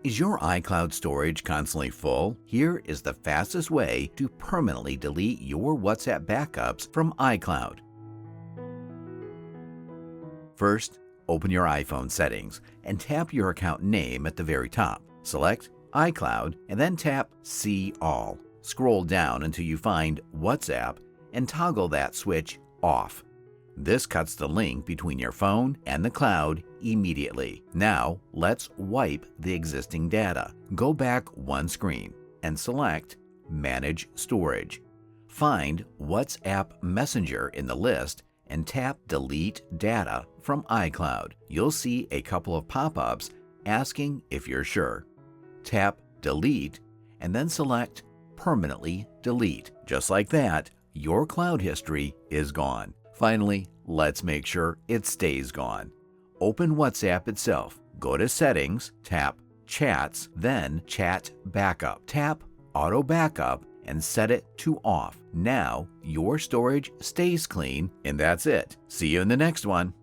Is your iCloud storage constantly full? Here is the fastest way to permanently delete your WhatsApp backups from iCloud. First, open your iPhone settings and tap your account name at the very top. Select iCloud and then tap See All. Scroll down until you find WhatsApp and toggle that switch off. This cuts the link between your phone and the cloud immediately. Now, let's wipe the existing data. Go back one screen and select Manage Storage. Find WhatsApp Messenger in the list and tap Delete Data from iCloud. You'll see a couple of pop-ups asking if you're sure. Tap Delete and then select Permanently Delete. Just like that, your cloud history is gone. Finally, let's make sure it stays gone. Open WhatsApp itself. Go to Settings, tap Chats, then Chat Backup. Tap Auto Backup and set it to off. Now, your storage stays clean, and that's it. See you in the next one.